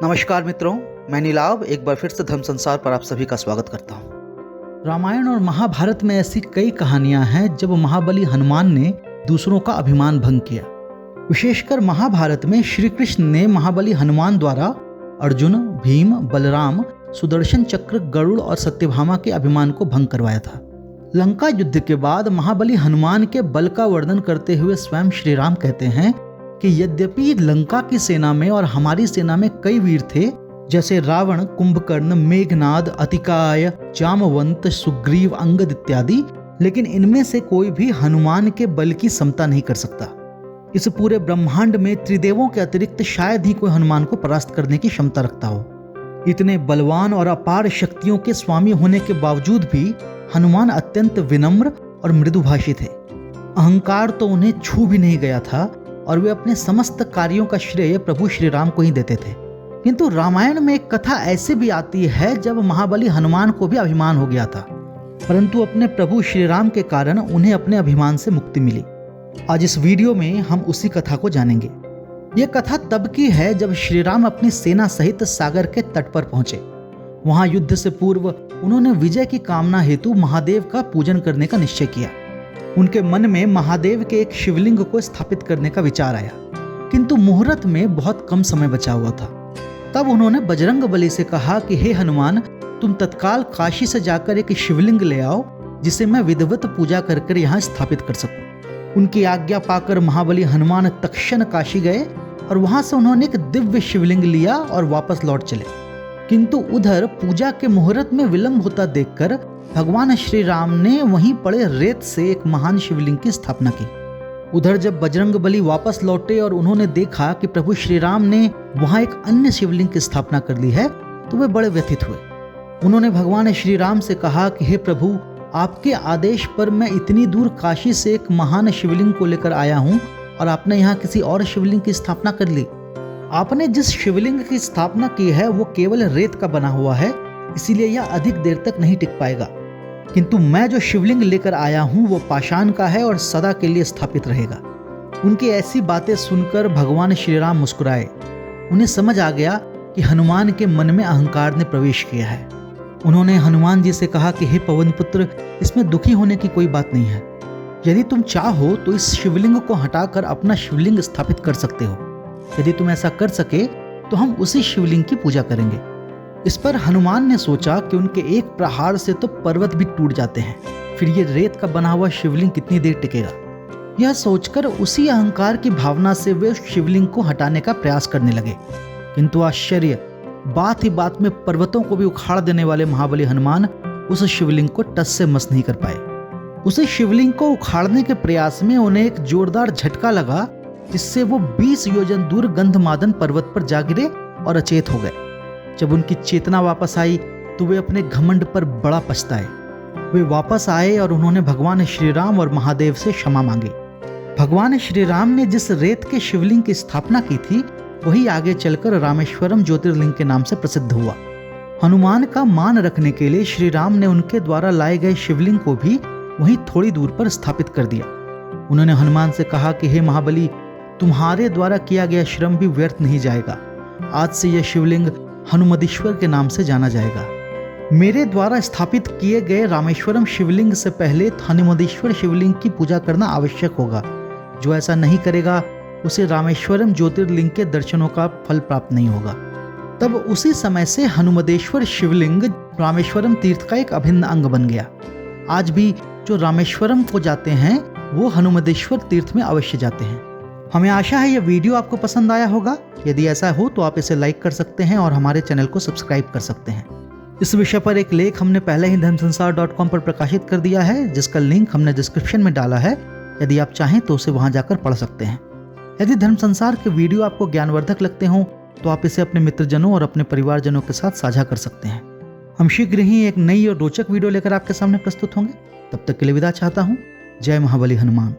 नमस्कार मित्रों, मैं नीलाभ एक बार फिर से धर्म संसार पर आप सभी का स्वागत करता हूँ। रामायण और महाभारत में ऐसी कई कहानियां हैं जब महाबली हनुमान ने दूसरों का अभिमान भंग किया। विशेषकर महाभारत में श्री कृष्ण ने महाबली हनुमान द्वारा अर्जुन, भीम, बलराम, सुदर्शन चक्र, गरुड़ और सत्यभामा के अभिमान को भंग करवाया था। लंका युद्ध के बाद महाबली हनुमान के बल का वर्णन करते हुए स्वयं श्री राम कहते हैं कि यद्यपि लंका की सेना में और हमारी सेना में कई वीर थे, जैसे रावण, कुंभकर्ण, मेघनाद, अतिकाय, जामवंत, सुग्रीव, अंगद इत्यादि, लेकिन इनमें से कोई भी हनुमान के बल की समता नहीं कर सकता। इस पूरे ब्रह्मांड में त्रिदेवों के अतिरिक्त शायद ही कोई हनुमान को परास्त करने की क्षमता रखता हो। इतने बलवान और अपार शक्तियों के स्वामी होने के बावजूद भी हनुमान अत्यंत विनम्र और मृदुभाषी थे। अहंकार तो उन्हें छू भी नहीं गया था और वे अपने समस्त कार्यों का श्रेय प्रभु श्री राम को ही देते थे। किंतु रामायण में एक कथा ऐसे भी आती है जब महाबली हनुमान को भी अभिमान हो गया था, परंतु अपने प्रभु श्री राम के कारण उन्हें अपने अभिमान से मुक्ति मिली। आज इस वीडियो में हम उसी कथा को जानेंगे। यह कथा तब की है जब श्री राम अपनी सेना सहित सागर के तट पर पहुंचे। वहां युद्ध से पूर्व उन्होंने विजय की कामना हेतु महादेव का पूजन करने का निश्चय किया। उनके मन में महादेव के एक शिवलिंग को स्थापित करने का विचार आया, किंतु मुहूर्त में बहुत कम समय बचा हुआ था। तब उन्होंने बजरंग बली से कहा कि हे हनुमान, तुम तत्काल काशी से जाकर एक शिवलिंग ले आओ जिसे मैं विधिवत पूजा कर यहाँ स्थापित कर सकूं। उनकी आज्ञा पाकर महाबली हनुमान तत्क्षण काशी गए और वहां से उन्होंने एक दिव्य शिवलिंग लिया और वापस लौट चले। किंतु उधर पूजा के मुहूर्त में विलंब होता देखकर भगवान श्री राम ने वहीं पड़े रेत से एक महान शिवलिंग की स्थापना की। उधर जब बजरंग बली वापस लौटे और उन्होंने देखा कि प्रभु श्री राम ने वहां एक अन्य शिवलिंग की स्थापना कर ली है, तो वे बड़े व्यथित हुए। उन्होंने भगवान श्री राम से कहा कि हे प्रभु, आपके आदेश पर मैं इतनी दूर काशी से एक महान शिवलिंग को लेकर आया हूँ और आपने यहाँ किसी और शिवलिंग की स्थापना कर ली। आपने जिस शिवलिंग की स्थापना की है वो केवल रेत का बना हुआ है, इसीलिए यह अधिक देर तक नहीं टिक पाएगा। किंतु मैं जो शिवलिंग लेकर आया हूँ वो पाषाण का है और सदा के लिए स्थापित रहेगा। उनकी ऐसी बातें सुनकर भगवान श्री राम मुस्कुराए। उन्हें समझ आ गया कि हनुमान के मन में अहंकार ने प्रवेश किया है। उन्होंने हनुमान जी से कहा कि हे पवन पुत्र, इसमें दुखी होने की कोई बात नहीं है। यदि तुम चाहो तो इस शिवलिंग को हटाकर अपना शिवलिंग स्थापित कर सकते हो। यदि तुम ऐसा कर सके तो हम उसी शिवलिंग की पूजा करेंगे। इस पर हनुमान ने सोचा कि उनके एक प्रहार से तो पर्वत भी टूट जाते हैं, फिर ये रेत का बना हुआ शिवलिंग कितनी देर टिकेगा। यह सोचकर उसी अहंकार की भावना से वे उस शिवलिंग को हटाने का प्रयास करने लगे। किंतु आश्चर्य, बात ही बात में पर्वतों को भी उखाड़ देने वाले महाबली हनुमान उस शिवलिंग को टस से मस नहीं कर पाए। उस शिवलिंग को उखाड़ने के प्रयास में उन्हें एक जोरदार झटका लगा, जिससे वो 20 योजन दूर गंधमादन पर्वत पर जा गिरे और अचेत हो गए। जब उनकी चेतना वापस आई तो वे अपने घमंड पर बड़ा पछताए। वे वापस आए और उन्होंने भगवान श्री राम और महादेव से क्षमा मांगी। भगवान श्री राम ने जिस रेत के शिवलिंग की स्थापना की थी वही आगे चलकर रामेश्वरम ज्योतिर्लिंग के नाम से प्रसिद्ध हुआ। हनुमान का मान रखने के लिए श्री राम ने उनके द्वारा लाए गए शिवलिंग को भी वहीं थोड़ी दूर पर स्थापित कर दिया। उन्होंने हनुमान से कहा कि हे महाबली, तुम्हारे द्वारा किया गया श्रम भी व्यर्थ नहीं जाएगा। आज से यह शिवलिंग हनुमदीश्वर के नाम से जाना जाएगा। मेरे द्वारा स्थापित किए गए रामेश्वरम शिवलिंग से पहले हनुमदीश्वर शिवलिंग की पूजा करना आवश्यक होगा। जो ऐसा नहीं करेगा उसे रामेश्वरम ज्योतिर्लिंग के दर्शनों का फल प्राप्त नहीं होगा। तब उसी समय से हनुमदेश्वर शिवलिंग रामेश्वरम तीर्थ का एक अभिन्न अंग बन गया। आज भी जो रामेश्वरम को जाते हैं वो हनुमदेश्वर तीर्थ में अवश्य जाते हैं। हमें आशा है यह वीडियो आपको पसंद आया होगा। यदि ऐसा हो तो आप इसे लाइक कर सकते हैं और हमारे चैनल को सब्सक्राइब कर सकते हैं। इस विषय पर एक लेख हमने पहले ही धर्मसंसार.com पर प्रकाशित कर दिया है, जिसका लिंक हमने डिस्क्रिप्शन में डाला है। यदि आप चाहें तो उसे वहां जाकर पढ़ सकते हैं। यदि धर्म संसार के वीडियो आपको ज्ञानवर्धक लगते हों तो आप इसे अपने मित्रजनों और अपने परिवारजनों के साथ साझा कर सकते हैं। हम शीघ्र ही एक नई और रोचक वीडियो लेकर आपके सामने प्रस्तुत होंगे। तब तक के लिए विदा चाहता हूँ। जय महाबली हनुमान।